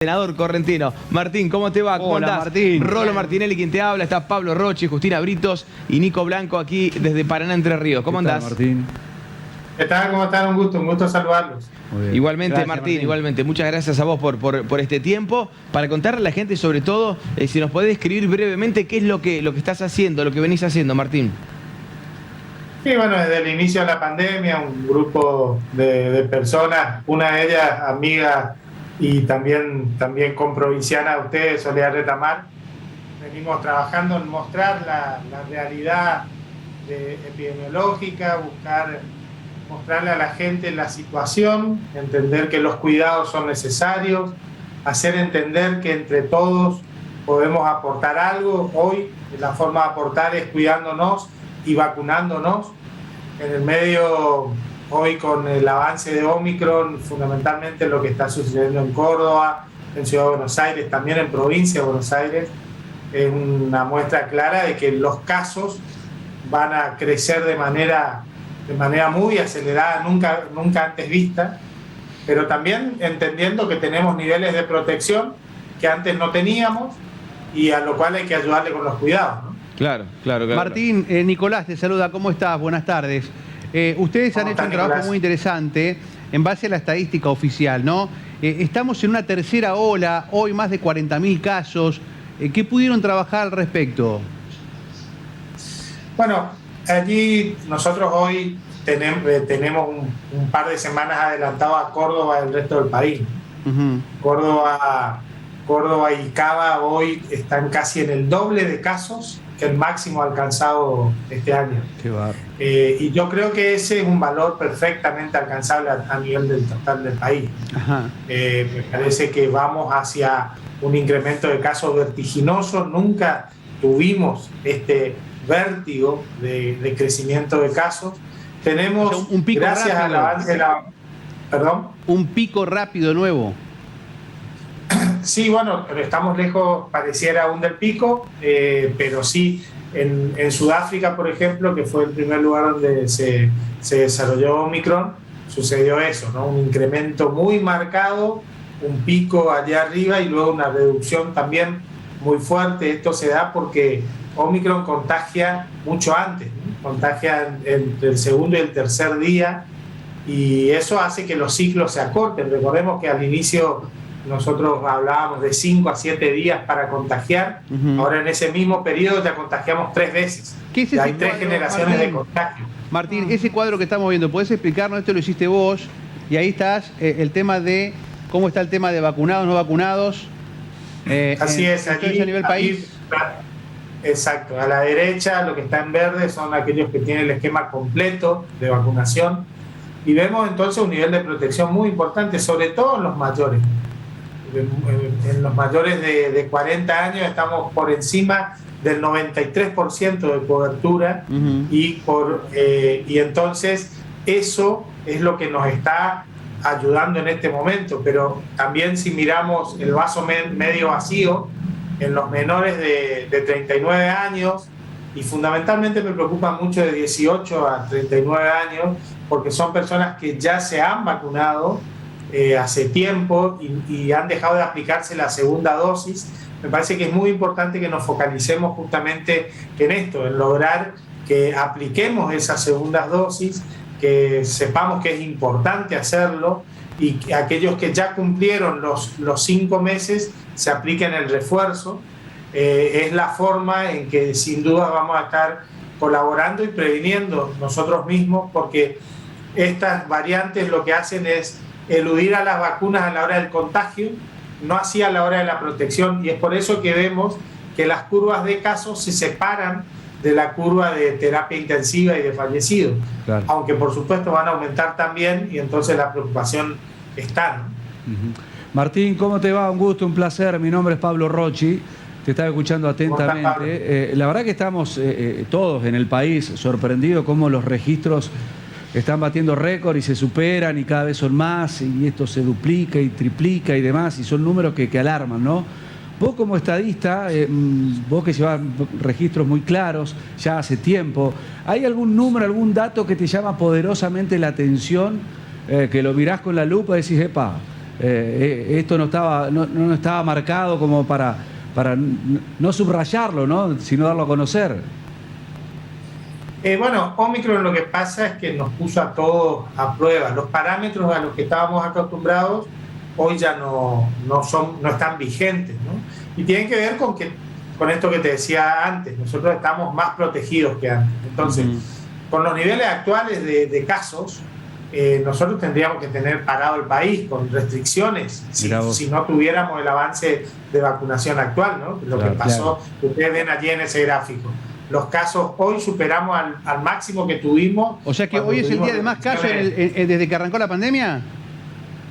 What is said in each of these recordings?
Senador correntino. Martín, ¿cómo te va? ¿Cómo Hola, andás? Martín. Rolo Martinelli quien te habla, está Pablo Rochi, Justina Britos y Nico Blanco aquí desde Paraná, Entre Ríos. ¿Cómo ¿Qué tal, andás? Martín? ¿Qué tal? ¿Cómo están? Un gusto saludarlos. Muy bien. Igualmente, Gracias, Martín, igualmente. Muchas gracias a vos por este tiempo. Para contarle a la gente, sobre todo, si nos podés describir brevemente qué es lo que estás haciendo, lo que venís haciendo, Martín. Sí, bueno, desde el inicio de la pandemia, un grupo de personas, una de ellas amiga y también comprovinciana de ustedes, Soledad Retamar, venimos trabajando en mostrar la realidad epidemiológica, buscar mostrarle a la gente la situación, entender que los cuidados son necesarios, hacer entender que entre todos podemos aportar algo. Hoy la forma de aportar es cuidándonos y vacunándonos. En el medio, hoy con el avance de Omicron, fundamentalmente lo que está sucediendo en Córdoba, en Ciudad de Buenos Aires, también en provincia de Buenos Aires, es una muestra clara de que los casos van a crecer de manera muy acelerada, nunca antes vista, pero también entendiendo que tenemos niveles de protección que antes no teníamos y a lo cual hay que ayudarle con los cuidados, ¿no? Claro. Martín, Nicolás te saluda. ¿Cómo estás? Buenas tardes. Ustedes han hecho un trabajo muy interesante en base a la estadística oficial, ¿no? Estamos en una tercera ola, hoy más de 40.000 casos. ¿Qué pudieron trabajar al respecto? Bueno, allí nosotros hoy tenemos un par de semanas adelantado a Córdoba del resto del país. Córdoba y Cava hoy están casi en el doble de casos que el máximo alcanzado este año. Qué barro. Y yo creo que ese es un valor perfectamente alcanzable a nivel del total del país. Me parece que vamos hacia un incremento de casos vertiginoso. Nunca tuvimos este vértigo de crecimiento de casos. Tenemos, o sea, un pico gracias rápido. al avance de la... ¿Perdón? Un pico rápido nuevo. Sí, bueno, pero estamos lejos, pareciera aún del pico, pero sí, en Sudáfrica, por ejemplo, que fue el primer lugar donde se desarrolló Omicron, sucedió eso, ¿no? Un incremento muy marcado, un pico allá arriba y luego una reducción también muy fuerte. Esto se da porque Omicron contagia mucho antes, ¿no? Contagia entre el segundo y el tercer día y eso hace que los ciclos se acorten. Recordemos que al inicio nosotros hablábamos de 5 a 7 días para contagiar. Ahora en ese mismo periodo ya contagiamos 3 veces. ¿Qué es ya hay ese 3 cuadro, generaciones Martín? de contagio. Martín, ese cuadro que estamos viendo, ¿podés explicarnos? Esto lo hiciste vos y ahí estás, el tema de cómo está el tema de vacunados, no vacunados. Así es, aquí, a nivel país. Exacto, a la derecha lo que está en verde son aquellos que tienen el esquema completo de vacunación y vemos entonces un nivel de protección muy importante, sobre todo en los mayores. En los mayores de 40 años estamos por encima del 93% de cobertura y entonces eso es lo que nos está ayudando en este momento, pero también si miramos el vaso medio vacío, en los menores de 39 años, y fundamentalmente me preocupa mucho de 18 a 39 años, porque son personas que ya se han vacunado hace tiempo y han dejado de aplicarse la segunda dosis. Me parece que es muy importante que nos focalicemos justamente en esto, en lograr que apliquemos esas segundas dosis, que sepamos que es importante hacerlo y que aquellos que ya cumplieron los 5 meses se apliquen el refuerzo. Es la forma en que sin duda vamos a estar colaborando y previniendo nosotros mismos, porque estas variantes lo que hacen es eludir a las vacunas a la hora del contagio, no así a la hora de la protección, y es por eso que vemos que las curvas de casos se separan de la curva de terapia intensiva y de fallecidos, claro. Aunque por supuesto van a aumentar también y entonces la preocupación está, ¿no? Martín, ¿cómo te va? Un gusto, un placer. Mi nombre es Pablo Rochi, te estaba escuchando atentamente. La verdad que estamos todos en el país sorprendidos cómo los registros están batiendo récord y se superan y cada vez son más y esto se duplica y triplica y demás y son números que alarman, ¿no? Vos como estadista, vos que llevas registros muy claros ya hace tiempo, ¿hay algún número, algún dato que te llama poderosamente la atención, que lo mirás con la lupa y decís, epa, esto no estaba marcado como para no subrayarlo, ¿no? Sino darlo a conocer. Bueno, Omicron lo que pasa es que nos puso a todos a prueba. Los parámetros a los que estábamos acostumbrados hoy ya no están vigentes, ¿no? Y tienen que ver con esto que te decía antes. Nosotros estamos más protegidos que antes. Entonces, con los niveles actuales de casos, nosotros tendríamos que tener parado el país con restricciones si no tuviéramos el avance de vacunación actual, ¿no? Lo que pasó, que ustedes ven allí en ese gráfico. Los casos hoy superamos al máximo que tuvimos. O sea que hoy es el día de más casos desde que arrancó la pandemia.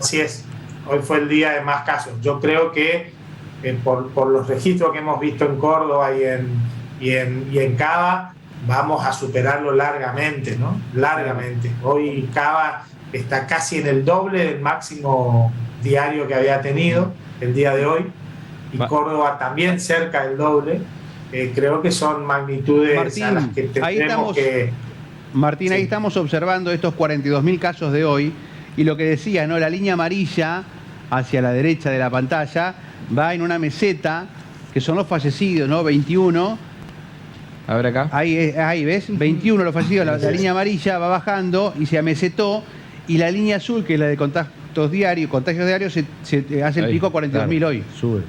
Así es, hoy fue el día de más casos. Yo creo que por los registros que hemos visto en Córdoba y en Cava, vamos a superarlo largamente, ¿no? Largamente. Hoy Cava está casi en el doble del máximo diario que había tenido el día de hoy, y Córdoba también cerca del doble. Creo que son magnitudes, Martín, a las que tendremos que... Martín, ahí estamos observando estos 42.000 casos de hoy, y lo que decía, ¿no? La línea amarilla hacia la derecha de la pantalla va en una meseta, que son los fallecidos, ¿no? 21. A ver acá. Ahí ¿ves? 21 los fallecidos, la línea amarilla va bajando y se amesetó, y la línea azul, que es la de contagios diarios, se hace el pico a 42.000 hoy. Sube.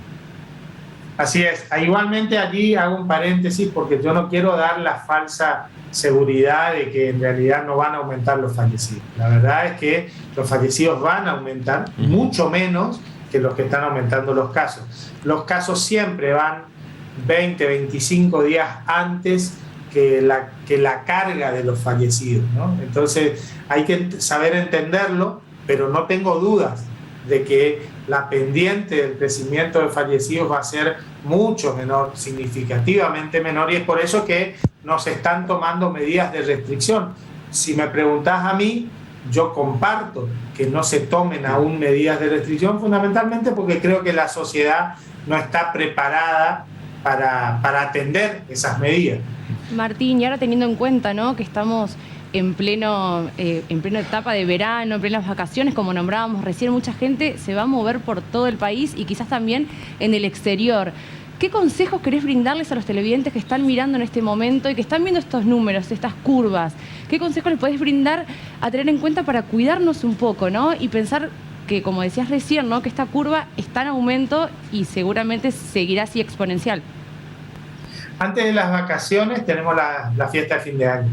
Así es. Igualmente allí hago un paréntesis porque yo no quiero dar la falsa seguridad de que en realidad no van a aumentar los fallecidos. La verdad es que los fallecidos van a aumentar, mucho menos que los que están aumentando los casos. Los casos siempre van 20, 25 días antes que la carga de los fallecidos, ¿no? Entonces hay que saber entenderlo, pero no tengo dudas de que la pendiente del crecimiento de fallecidos va a ser mucho menor, significativamente menor, y es por eso que nos están tomando medidas de restricción. Si me preguntás a mí, yo comparto que no se tomen aún medidas de restricción, fundamentalmente porque creo que la sociedad no está preparada para atender esas medidas. Martín, y ahora teniendo en cuenta, ¿no?, que estamos en plena etapa de verano, en plenas vacaciones, como nombrábamos recién, mucha gente se va a mover por todo el país y quizás también en el exterior. ¿Qué consejos querés brindarles a los televidentes que están mirando en este momento y que están viendo estos números, estas curvas? ¿Qué consejos les podés brindar a tener en cuenta para cuidarnos un poco, ¿no? Y pensar que, como decías recién, ¿no?, que esta curva está en aumento y seguramente seguirá así exponencial. Antes de las vacaciones tenemos la fiesta de fin de año.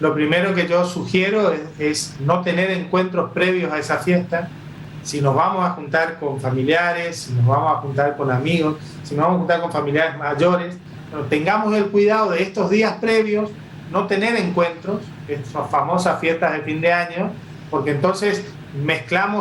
Lo primero que yo sugiero es no tener encuentros previos a esa fiesta. Si nos vamos a juntar con familiares, si nos vamos a juntar con amigos, si nos vamos a juntar con familiares mayores, tengamos el cuidado de estos días previos, no tener encuentros, estas famosas fiestas de fin de año, porque entonces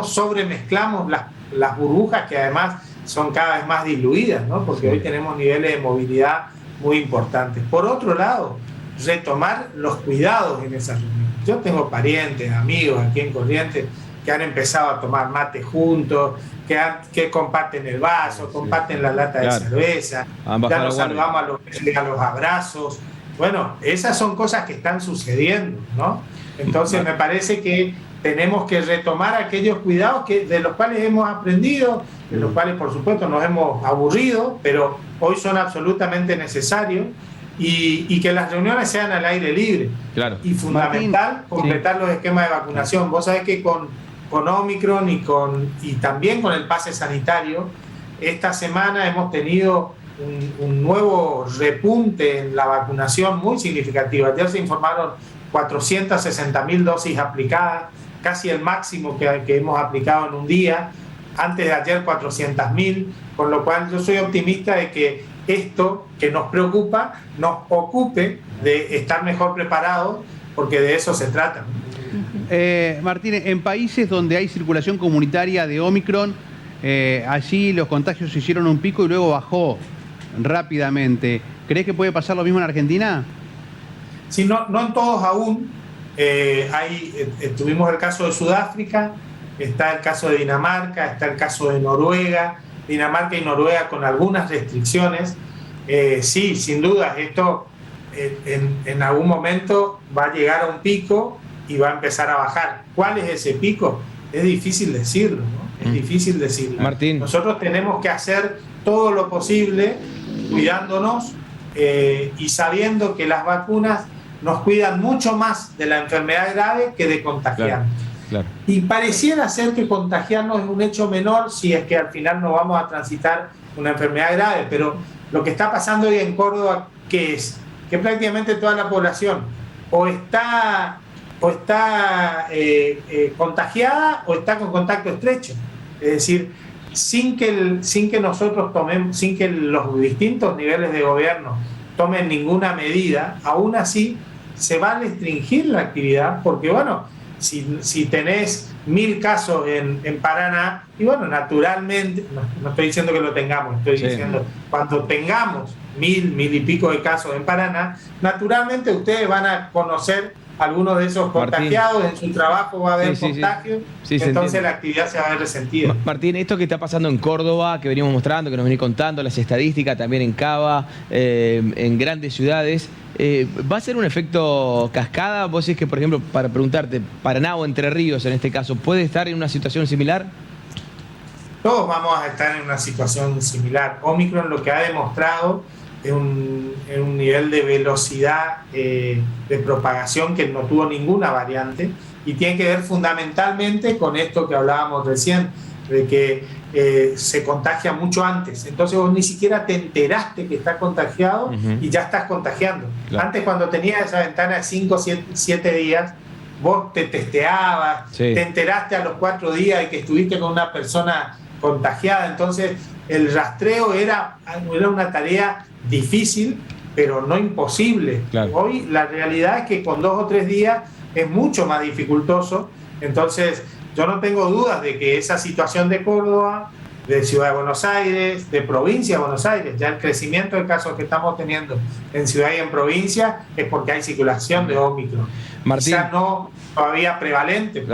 sobremezclamos las burbujas, que además son cada vez más diluidas, ¿no? Porque hoy tenemos niveles de movilidad muy importantes. Por otro lado, retomar los cuidados en esas reuniones. Yo tengo parientes, amigos aquí en Corrientes que han empezado a tomar mate juntos, que comparten el vaso, comparten la lata de cerveza, ya nos saludamos a los abrazos. Bueno, esas son cosas que están sucediendo, ¿no? Entonces me parece que tenemos que retomar aquellos cuidados de los cuales hemos aprendido, de los cuales por supuesto nos hemos aburrido, pero hoy son absolutamente necesarios. Y que las reuniones sean al aire libre. Claro. Y fundamental, Martín, completar los esquemas de vacunación. Vos sabés que con Omicron y también con el pase sanitario, esta semana hemos tenido un nuevo repunte en la vacunación muy significativo. Ayer se informaron 460.000 dosis aplicadas, casi el máximo que hemos aplicado en un día. Antes de ayer 400.000, con lo cual yo soy optimista de que esto que nos preocupa nos ocupe de estar mejor preparados, porque de eso se trata. Martín, en países donde hay circulación comunitaria de Omicron, allí los contagios hicieron un pico y luego bajó rápidamente. ¿Crees que puede pasar lo mismo en Argentina? Sí, no en todos aún. Tuvimos el caso de Sudáfrica, está el caso de Dinamarca, está el caso de Noruega. Dinamarca y Noruega con algunas restricciones. Sí, sin duda, esto en algún momento va a llegar a un pico y va a empezar a bajar. ¿Cuál es ese pico? Es difícil decirlo, ¿no? es difícil decirla. Martín. Nosotros tenemos que hacer todo lo posible cuidándonos y sabiendo que las vacunas nos cuidan mucho más de la enfermedad grave que de contagiarnos. Claro. Y pareciera ser que contagiarnos es un hecho menor si es que al final no vamos a transitar una enfermedad grave, pero lo que está pasando hoy en Córdoba, ¿qué es? Que prácticamente toda la población o está contagiada o está con contacto estrecho. Es decir, sin que nosotros tomemos, sin que los distintos niveles de gobierno tomen ninguna medida, aún así se va a restringir la actividad, porque bueno, si tenés 1000 casos en Paraná, y bueno, naturalmente, no estoy diciendo que lo tengamos, estoy diciendo, cuando tengamos 1000 y pico de casos en Paraná, naturalmente ustedes van a conocer algunos de esos contagiados, en su trabajo va a haber contagios, entonces la actividad se va a ver resentida. Martín, esto que está pasando en Córdoba, que venimos mostrando, que nos venís contando, las estadísticas también en Cava, en grandes ciudades, ¿va a ser un efecto cascada? Vos decís que, por ejemplo, para preguntarte, Paraná o Entre Ríos en este caso, ¿puede estar en una situación similar? Todos vamos a estar en una situación similar. Omicron lo que ha demostrado es un nivel de velocidad de propagación que no tuvo ninguna variante y tiene que ver fundamentalmente con esto que hablábamos recién, de que se contagia mucho antes. Entonces vos ni siquiera te enteraste que estás contagiado y ya estás contagiando. Claro. Antes, cuando tenías esa ventana de 5 o 7 días, vos te testeabas, te enteraste a los 4 días de que estuviste con una persona contagiada. Entonces el rastreo era una tarea difícil, pero no imposible. Claro. Hoy la realidad es que con 2 o 3 días es mucho más dificultoso. Entonces yo no tengo dudas de que esa situación de Córdoba, de Ciudad de Buenos Aires, de Provincia de Buenos Aires, ya el crecimiento de casos que estamos teniendo en ciudad y en provincia es porque hay circulación de Omicron. Martín. Quizás no todavía prevalente,